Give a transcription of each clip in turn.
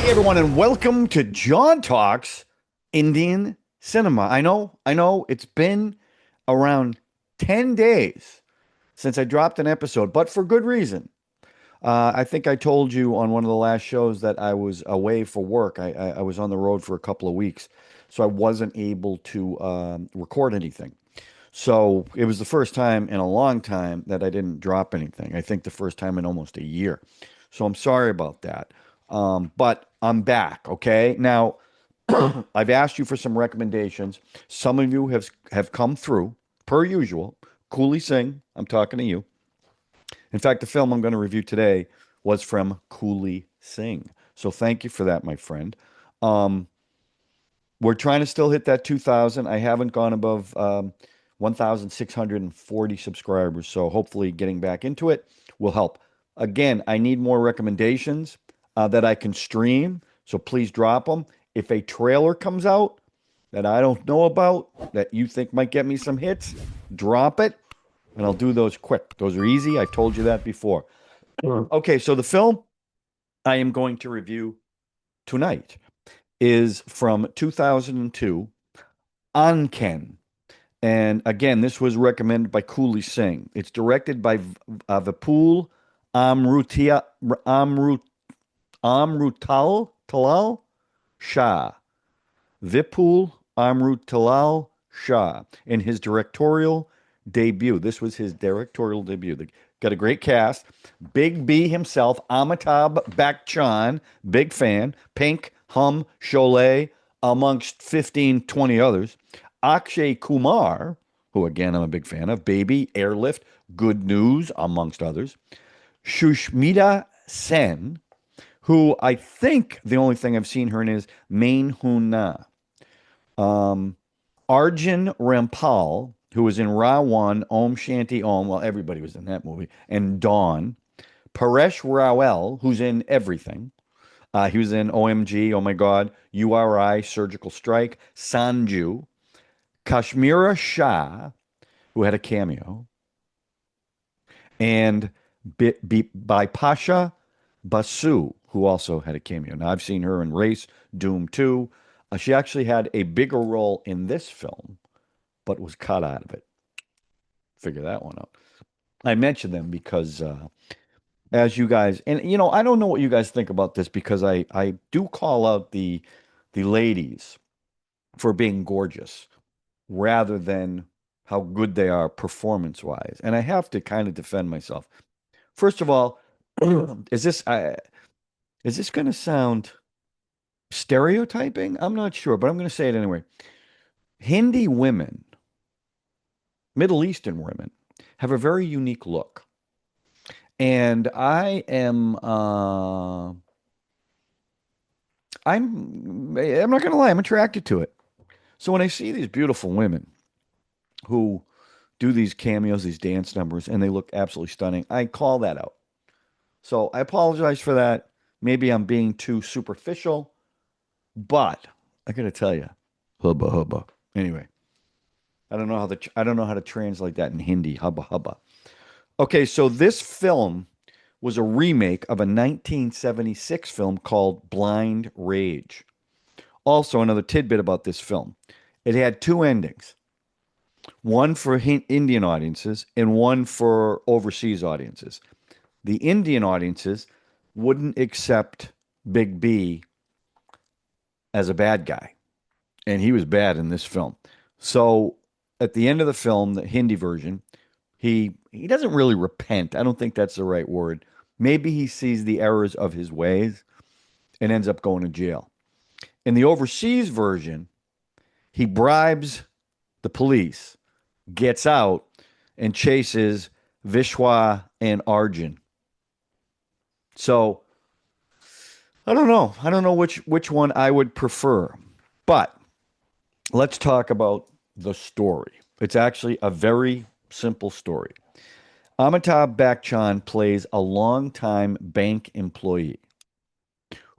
everyone, and welcome to John Talks Indian Cinema. I know, it's been around 10 days since I dropped an episode, but for good reason. I think I told you on one of the last shows that I was away for work. I was on the road for a couple of weeks, so I wasn't able to record anything. So it was the first time in a long time that I didn't drop anything. I think the first time in almost a year. So I'm sorry about that. But I'm back. Okay. Now, I've asked you for some recommendations. Some of you have come through, per usual. Cooley Singh, I'm talking to you. In fact, the film I'm going to review today was from Cooley Singh. So thank you for that, my friend. Um, we're trying to still hit that 2,000. I haven't gone above 1,640 subscribers. So hopefully getting back into it will help. Again, I need more recommendations that I can stream. So please drop them. If a trailer comes out that I don't know about, that you think might get me some hits, drop it and I'll do those quick. Those are easy. I've told you that before. Okay, so the film I am going to review tonight is from 2002, Aankhen. And again, this was recommended by Cooley Singh. It's directed by Vipul Amrutlal Talal Shah. Vipul Amrutlal Shah in his directorial debut. This was his directorial debut. They got a great cast. Big B himself, Amitabh Bachchan, big fan. Pink, Hum, Sholay, amongst 15, 20 others. Akshay Kumar, who again I'm a big fan of. Baby, Airlift, Good News, amongst others. Sushmita Sen, who I think the only thing I've seen her in is Main Hoon Na. Arjun Rampal, who was in Ra.One, Om Shanti Om. Well, everybody was in that movie. And Dawn. Paresh Rawal, who's in everything. He was in OMG, Oh My God, URI, Surgical Strike. Sanju. Kashmira Shah, who had a cameo. And by Pasha Basu, who also had a cameo. Now, I've seen her in Race, Doom 2. She actually had a bigger role in this film, but was cut out of it. Figure that one out. I mentioned them because, as you guys, and I don't know what you guys think about this because I do call out the ladies for being gorgeous rather than how good they are performance wise. And I have to kind of defend myself. First of all, is this going to sound stereotyping? I'm not sure, but I'm going to say it anyway. Hindi women, Middle Eastern women, have a very unique look. And I'm not going to lie, I'm attracted to it. So when I see these beautiful women who do these cameos, these dance numbers, and they look absolutely stunning, I call that out. So I apologize for that. Maybe I'm being too superficial, but I gotta tell you, hubba hubba. Anyway, I don't know how to translate that in Hindi. Hubba hubba. Okay, so this film was a remake of a 1976 film called Blind Rage. Also, another tidbit about this film: it had two endings. One for Indian audiences and one for overseas audiences. The Indian audiences wouldn't accept Big B as a bad guy, and he was bad in this film. So at the end of the film, the Hindi version, he doesn't really repent. I don't think that's the right word. Maybe he sees the errors of his ways and ends up going to jail. In the overseas version, he bribes the police, gets out, and chases Vishwa and Arjun. So I don't know. I don't know which one I would prefer. But let's talk about the story. It's actually a very simple story. Amitabh Bachchan plays a longtime bank employee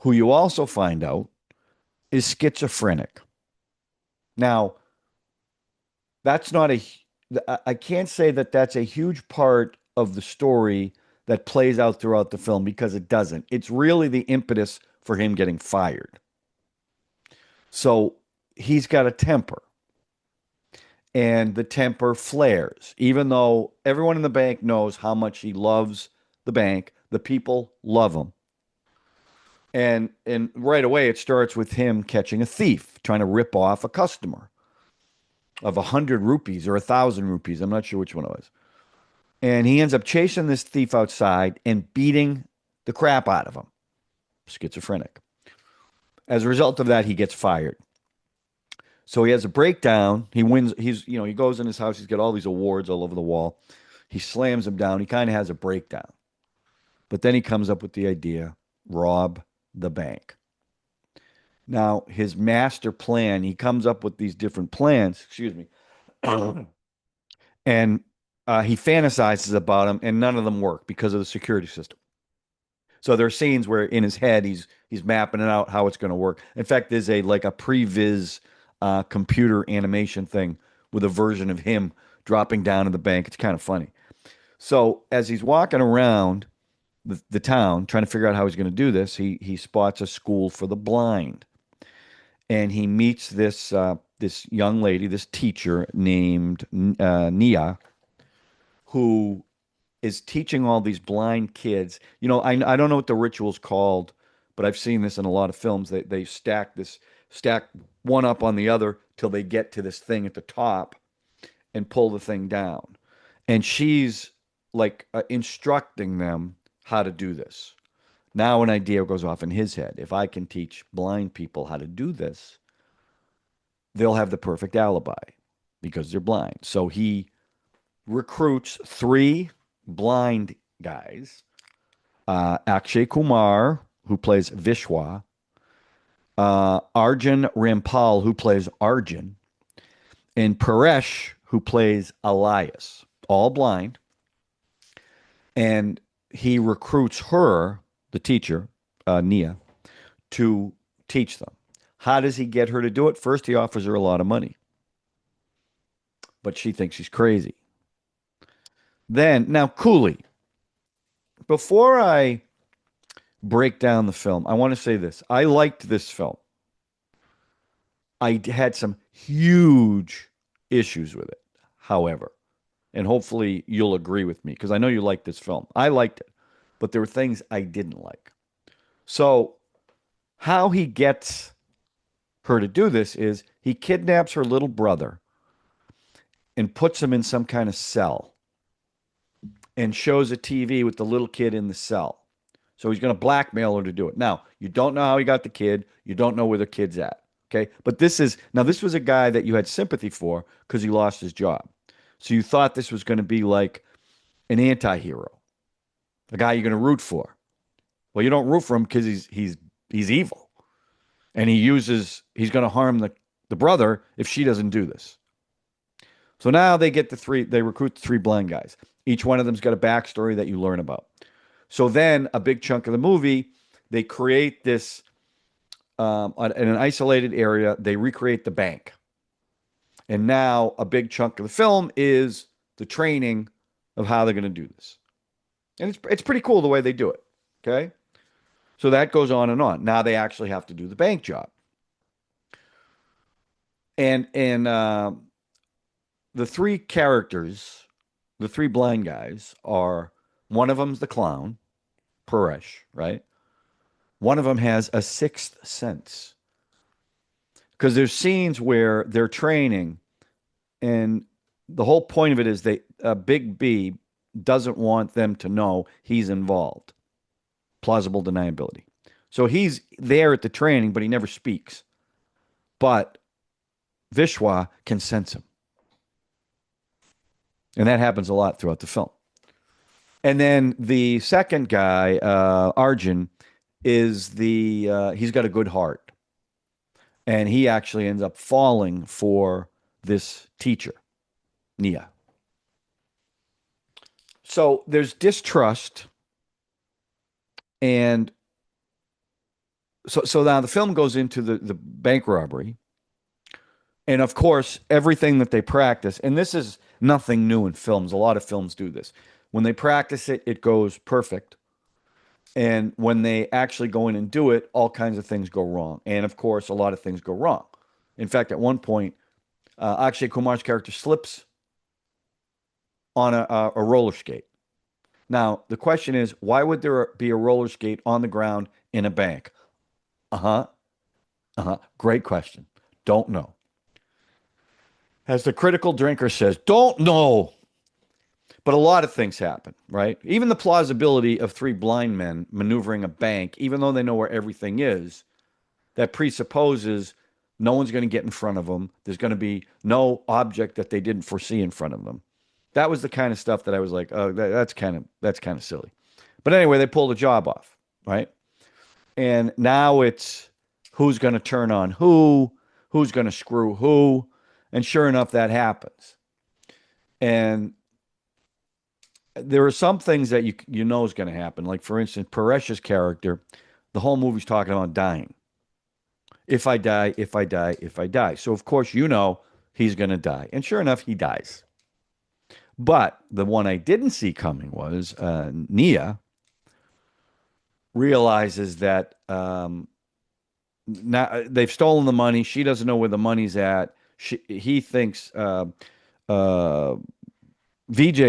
who you also find out is schizophrenic. Now, that's not a, I can't say that that's a huge part of the story that plays out throughout the film because it doesn't. It's really the impetus for him getting fired. So he's got a temper, and the temper flares, even though everyone in the bank knows how much he loves the bank. The people love him. And right away it starts with him catching a thief, trying to rip off a customer of 100 rupees or 1,000 rupees. I'm not sure which one it was. And he ends up chasing this thief outside and beating the crap out of him. Schizophrenic. As a result of that, he gets fired. So he has a breakdown. He wins. He goes in his house. He's got all these awards all over the wall. He slams them down. He kind of has a breakdown. But then he comes up with the idea, rob the bank. Now, his master plan, he comes up with these different plans, excuse me, and he fantasizes about them, and none of them work because of the security system. So there are scenes where in his head he's mapping it out how it's going to work. In fact, there's a previs computer animation thing with a version of him dropping down in the bank. It's kind of funny. So as he's walking around the town trying to figure out how he's going to do this, he spots a school for the blind, and he meets this young lady, this teacher named Nia, who is teaching all these blind kids. I don't know what the ritual's called, but I've seen this in a lot of films. They stack one up on the other till they get to this thing at the top and pull the thing down. And she's instructing them how to do this. Now an idea goes off in his head. If I can teach blind people how to do this, they'll have the perfect alibi because they're blind. So he recruits 3 blind guys. Akshay Kumar, who plays Vishwa, Arjun Rampal, who plays Arjun, and Paresh, who plays Elias, all blind. And he recruits her, the teacher, Nia, to teach them. How does he get her to do it? First, he offers her a lot of money, but she thinks he's crazy. Then, now, Cooley, before I break down the film, I want to say this. I liked this film. I had some huge issues with it, however, and hopefully you'll agree with me because I know you liked this film. I liked it, but there were things I didn't like. So how he gets her to do this is he kidnaps her little brother and puts him in some kind of cell and shows a TV with the little kid in the cell. So he's going to blackmail her to do it. Now, you don't know how he got the kid. You don't know where the kid's at. Okay. But this was a guy that you had sympathy for because he lost his job. So you thought this was going to be like an anti-hero, a guy you're going to root for. Well, you don't root for him because he's evil. And he's going to harm the brother if she doesn't do this. So now they recruit the 3 blind guys. Each one of them's got a backstory that you learn about. So then a big chunk of the movie, they create this, in an isolated area, they recreate the bank. And now a big chunk of the film is the training of how they're going to do this. And it's pretty cool the way they do it. Okay. So that goes on and on. Now they actually have to do the bank job. And the 3 characters, the 3 blind guys are, one of them's the clown, Paresh, right? One of them has a 6th sense. Because there's scenes where they're training, and the whole point of it is Big B doesn't want them to know he's involved. Plausible deniability. So he's there at the training, but he never speaks. But Vishwa can sense him. And that happens a lot throughout the film. And then the second guy, Arjun, he's got a good heart. And he actually ends up falling for this teacher, Nia. So there's distrust. And so now the film goes into the bank robbery. And of course, everything that they practice, and this is nothing new in films. A lot of films do this. When they practice it, it goes perfect. And when they actually go in and do it, all kinds of things go wrong. And of course, a lot of things go wrong. In fact, at one point, Akshay Kumar's character slips on a roller skate. Now, the question is, why would there be a roller skate on the ground in a bank? Uh-huh. Uh-huh. Great question. Don't know. As the critical drinker says, don't know. But a lot of things happen, right? Even the plausibility of three blind men maneuvering a bank, even though they know where everything is, that presupposes no one's going to get in front of them. There's going to be no object that they didn't foresee in front of them. That was the kind of stuff that I was like, oh, that's kind of silly. But anyway, they pulled the job off, right? And now it's who's going to turn on who's going to screw who, and sure enough, that happens. And there are some things that you know is going to happen. Like, for instance, Paresh's character, the whole movie's talking about dying. If I die, if I die, if I die. So, of course, you know he's going to die. And sure enough, he dies. But the one I didn't see coming was Nia realizes that now they've stolen the money. She doesn't know where the money's at. He thinks, Vijay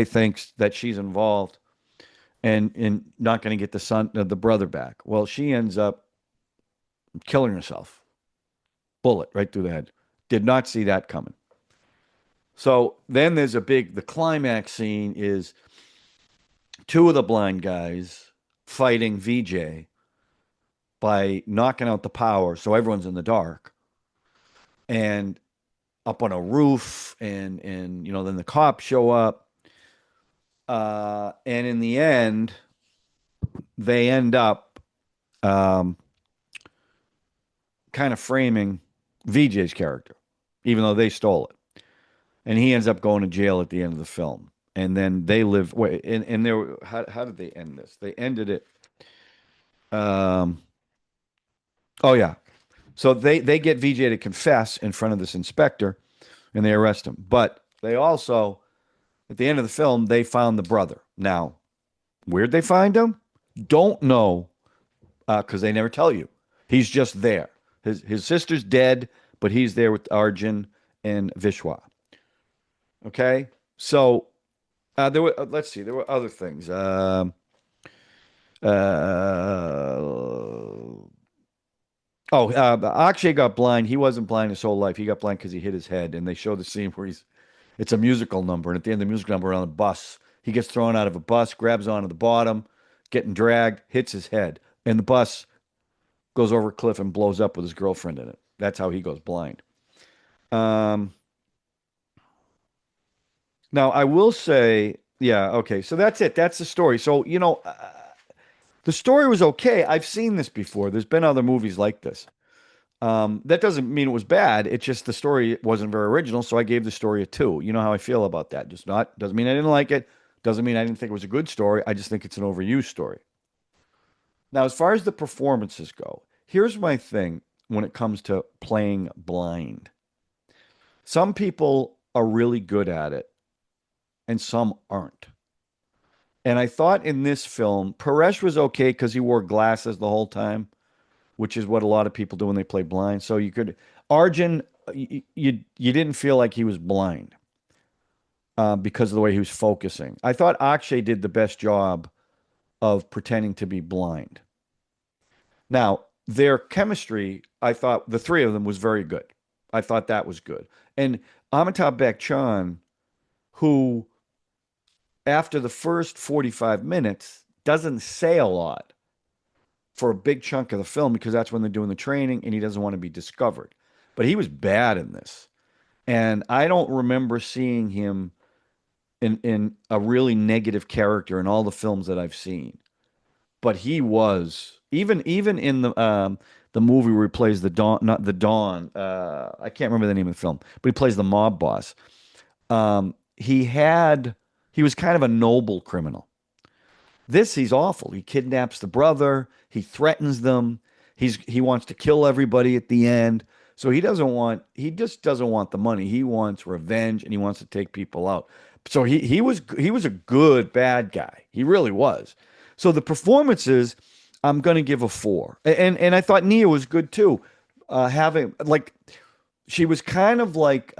thinks that she's involved and not going to get the brother back. Well, she ends up killing herself. Bullet right through the head. Did not see that coming. So then there's the climax scene is two of the blind guys fighting Vijay by knocking out the power so everyone's in the dark. And up on a roof, and then the cops show up. And in the end, they end up kind of framing Vijay's character, even though they stole it. And he ends up going to jail at the end of the film. And then they live. Wait, and they were, how did they end this? They ended it. Oh yeah. So they get Vijay to confess in front of this inspector, and they arrest him. But they also, at the end of the film, they found the brother. Now, where'd they find him? Don't know, because they never tell you. He's just there. His sister's dead, but he's there with Arjun and Vishwa. Okay, so there were. Let's see. There were other things. Akshay got blind. He wasn't blind his whole life. He got blind because he hit his head. And they show the scene where it's a musical number. And at the end of the musical number on a bus, he gets thrown out of a bus, grabs onto the bottom, getting dragged, hits his head. And the bus goes over a cliff and blows up with his girlfriend in it. That's how he goes blind. Now, I will say, yeah, okay. So that's it. That's the story. So, the story was okay. I've seen this before. There's been other movies like this. That doesn't mean it was bad. It's just the story wasn't very original, so I gave the story a 2. You know how I feel about that. Doesn't mean I didn't like it. Doesn't mean I didn't think it was a good story. I just think it's an overused story. Now, as far as the performances go, here's my thing when it comes to playing blind. Some people are really good at it, and some aren't. And I thought in this film, Paresh was okay because he wore glasses the whole time, which is what a lot of people do when they play blind. So Arjun, you didn't feel like he was blind because of the way he was focusing. I thought Akshay did the best job of pretending to be blind. Now, their chemistry, I thought the three of them was very good. I thought that was good. And Amitabh Bachchan, who after the first 45 minutes doesn't say a lot for a big chunk of the film because that's when they're doing the training and he doesn't want to be discovered. But he was bad in this. And I don't remember seeing him in a really negative character in all the films that I've seen. But he was, even in the movie where he plays the Don, not the Don, I can't remember the name of the film, but he plays the mob boss. He was kind of a noble criminal. He's awful. He kidnaps the brother. He threatens them. He wants to kill everybody at the end. So he just doesn't want the money. He wants revenge and he wants to take people out. So he was a good bad guy. He really was. So the performances, I'm going to give a 4. And I thought Nia was good too. Having like she was kind of like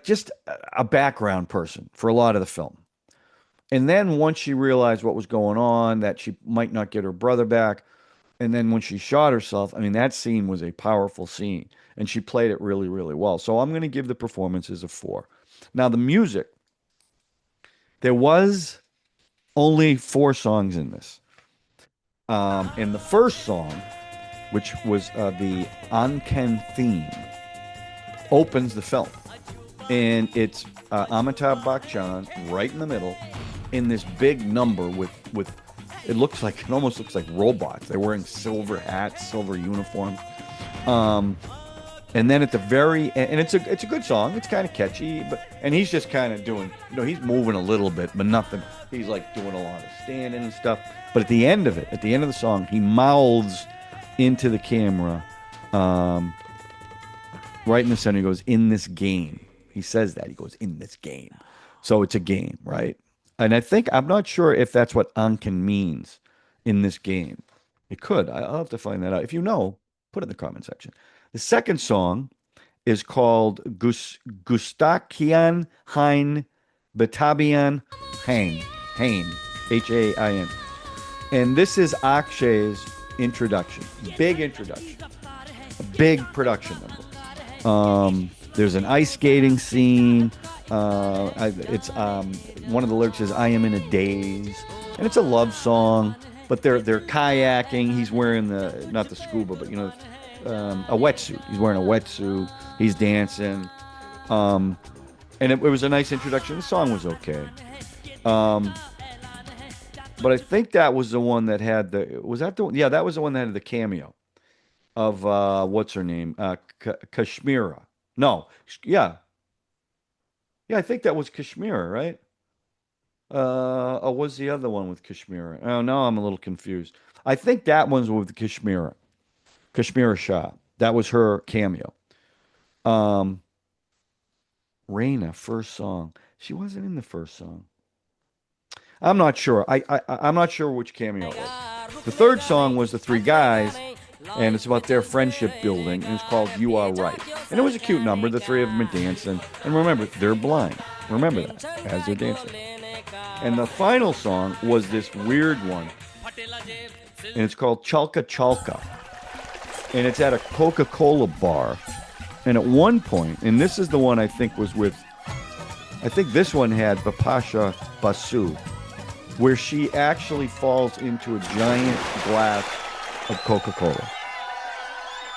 just a background person for a lot of the film. And then once she realized what was going on, that she might not get her brother back, and then when she shot herself, I mean, that scene was a powerful scene, and she played it really, really well. So I'm going to give the performances a 4. Now, the music, there was only 4 songs in this. And the first song, which was the Aankhen theme, opens the film. And it's Amitabh Bachchan right in the middle in this big number with it almost looks like robots. They're wearing silver hats, silver uniforms. And then at the very end, and it's a good song. It's kind of catchy, and he's just kind of doing, he's moving a little bit, but nothing. He's like doing a lot of standing and stuff. But at the end of the song, he mouths into the camera, right in the center. He goes, "In this game." He says that. He goes, "In this game." So it's a game, right? And I'm not sure if that's what Aankhen means, in this game. It could. I'll have to find that out. If you know, put it in the comment section. The second song is called Gustakian Hein Batabian Hain, Hain. And this is Akshay's introduction. Big introduction. A big production number. There's an ice skating scene. It's one of the lyrics is "I am in a daze," and it's a love song. But they're kayaking. He's wearing not the scuba, but a wetsuit. He's wearing a wetsuit. He's dancing. And it was a nice introduction. The song was okay. But I think that was the one that had yeah, that was the one that had the cameo of what's her name? Kashmira. No, yeah. Yeah, I think that was Kashmira, right? Or was the other one with Kashmira? Oh, no, I'm a little confused. I think that one's with Kashmira. Kashmira Shah. That was her cameo. Raina, first song. She wasn't in the first song. I'm not sure. I'm not sure which cameo it was. The third song was the 3 guys, and it's about their friendship building, and it's called "You Are Right." And it was a cute number. The 3 of them are dancing. And remember, they're blind. Remember that, as they're dancing. And the final song was this weird one, and it's called "Chalka Chalka." And it's at a Coca-Cola bar. And at one point, and this is the one I think this one had Bapasha Basu, where she actually falls into a giant glass of Coca-Cola.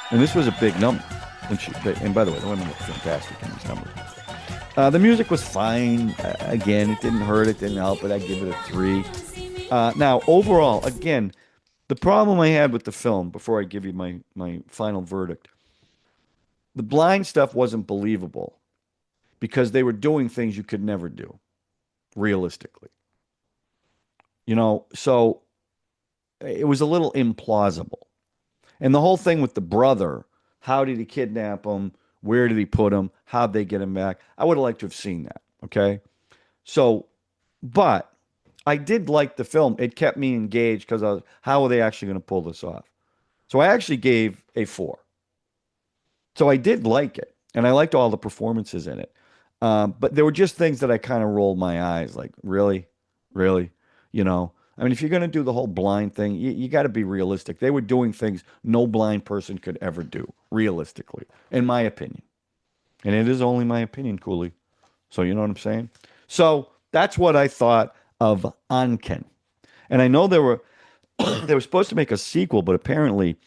And this was a big number. And by the way, the women look fantastic in these numbers. The music was fine. Again, it didn't hurt. It didn't help it. I'd give it a 3. Now, overall, again, the problem I had with the film, before I give you my final verdict, the blind stuff wasn't believable because they were doing things you could never do, realistically. So it was a little implausible. And the whole thing with the brother, how did he kidnap him? Where did he put him? How'd they get him back? I would have liked to have seen that, okay? So, but I did like the film. It kept me engaged because how are they actually going to pull this off? So I actually gave a 4. So I did like it, and I liked all the performances in it. But there were just things that I kind of rolled my eyes, like, really? Really? I mean, if you're going to do the whole blind thing, you got to be realistic. They were doing things no blind person could ever do, realistically, in my opinion. And it is only my opinion, Cooley. So you know what I'm saying? So that's what I thought of Aankhen. And I know they were supposed to make a sequel, but apparently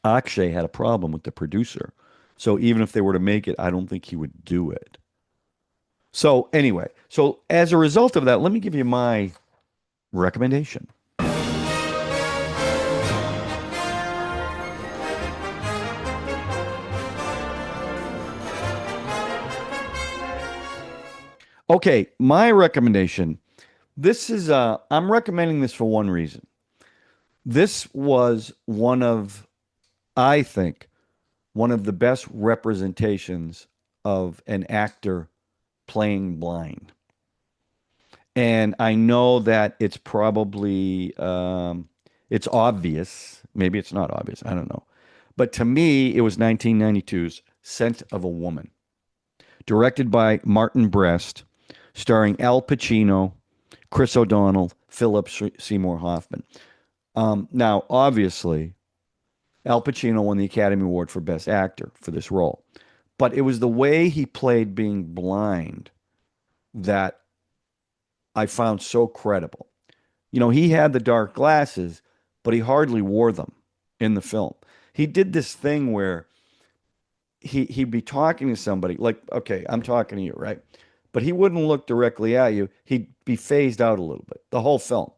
Akshay had a problem with the producer. So even if they were to make it, I don't think he would do it. So anyway, so as a result of that, let me give you my recommendation. Okay, my recommendation. This is I'm recommending this for one reason. This was I think, one of the best representations of an actor playing blind. And I know that it's probably it's obvious. Maybe it's not obvious. I don't know. But to me, it was 1992's Scent of a Woman, directed by Martin Brest, starring Al Pacino, Chris O'Donnell, Philip Seymour Hoffman. Now, obviously, Al Pacino won the Academy Award for Best Actor for this role, but it was the way he played being blind that I found so credible. You know, he had the dark glasses, but he hardly wore them in the film. He did this thing where he'd be talking to somebody, like, okay, I'm talking to you, right? But he wouldn't look directly at you. He'd be phased out a little bit, the whole film.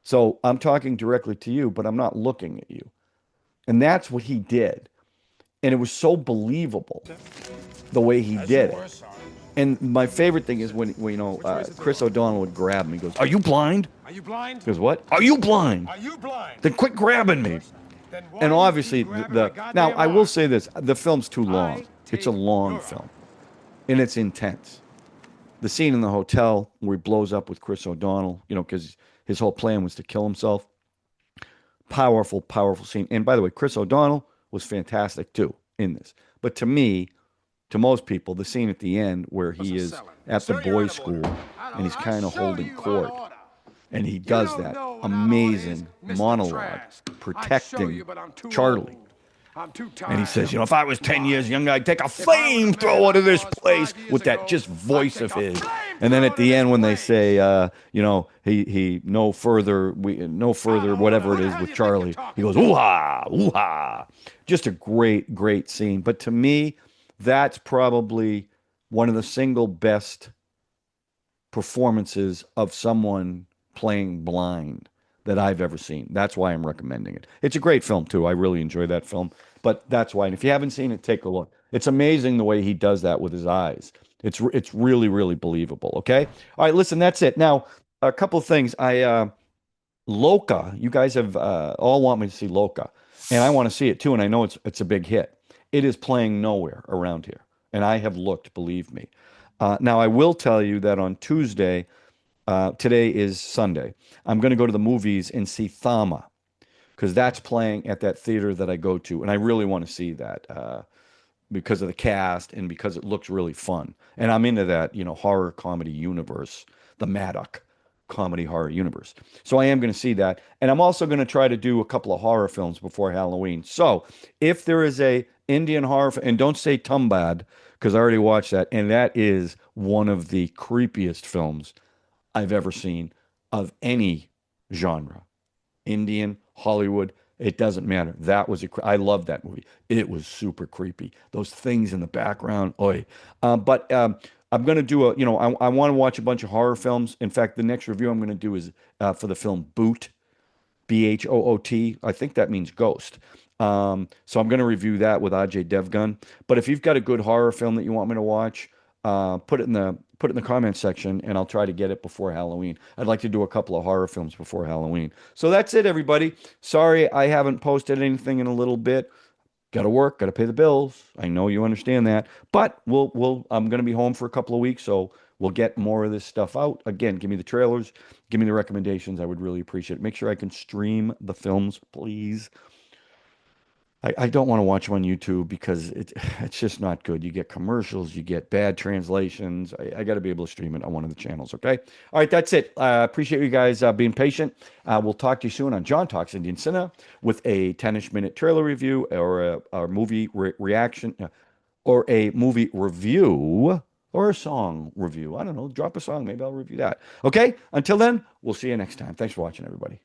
So I'm talking directly to you, but I'm not looking at you. And that's what he did. And it was so believable the way he did it. And my favorite thing is when Chris O'Donnell would grab him. He goes, "Are you blind?" Are you blind? He goes, "What? Are you blind? Are you blind? Then quit grabbing me." And obviously, now I will say this: the film's too long. It's a long film, and it's intense. The scene in the hotel where he blows up with Chris O'Donnell, because his whole plan was to kill himself. Powerful, powerful scene. And by the way, Chris O'Donnell was fantastic too in this. But to me, to most people, the scene at the end where he is at the boys' school and he's kind of holding court, and he does that amazing monologue protecting Charlie. And he says, if I was 10 years younger, I'd take a flamethrower to this place with that just voice of his. And then at the end, when they say, he no further, whatever it is with Charlie, he goes, ooh-ha, ooh-ha. Just a great, great scene. But to me, that's probably one of the single best performances of someone playing blind that I've ever seen. That's why I'm recommending it. It's a great film, too. I really enjoy that film. But that's why. And if you haven't seen it, take a look. It's amazing the way he does that with his eyes. It's really, really believable. Okay? All right, listen, that's it. Now, a couple of things. Loca, you guys have all want me to see Loca. And I want to see it, too. And I know it's a big hit. It is playing nowhere around here. And I have looked, believe me. Now, I will tell you that on Tuesday, today is Sunday, I'm going to go to the movies and see Thama, because that's playing at that theater that I go to. And I really want to see that because of the cast and because it looks really fun. And I'm into that, horror comedy universe, the Maddock comedy horror universe. So I am going to see that. And I'm also going to try to do a couple of horror films before Halloween. So if there is a Indian horror, and don't say Tumbad, because I already watched that, and that is one of the creepiest films I've ever seen of any genre. Indian, Hollywood, it doesn't matter. I love that movie. It was super creepy. Those things in the background, oi. But I'm going to do I want to watch a bunch of horror films. In fact, the next review I'm going to do is for the film Boot, Bhoot. I think that means ghost. So I'm going to review that with Ajay Devgan. But if you've got a good horror film that you want me to watch, put it in the comments section, and I'll try to get it before Halloween. I'd like to do a couple of horror films before Halloween. So that's it, everybody. Sorry I haven't posted anything in a little bit. Got to work, got to pay the bills. I know you understand that. But I'm going to be home for a couple of weeks, so we'll get more of this stuff out. Again, give me the trailers, give me the recommendations. I would really appreciate it. Make sure I can stream the films, please. I don't want to watch them on YouTube because it's just not good. You get commercials, you get bad translations. I got to be able to stream it on one of the channels, okay? All right, that's it. Appreciate you guys being patient. We'll talk to you soon on John Talks Indian Cinema with a 10-ish-minute trailer review or a movie reaction or a movie review or a song review. I don't know. Drop a song. Maybe I'll review that. Okay? Until then, we'll see you next time. Thanks for watching, everybody.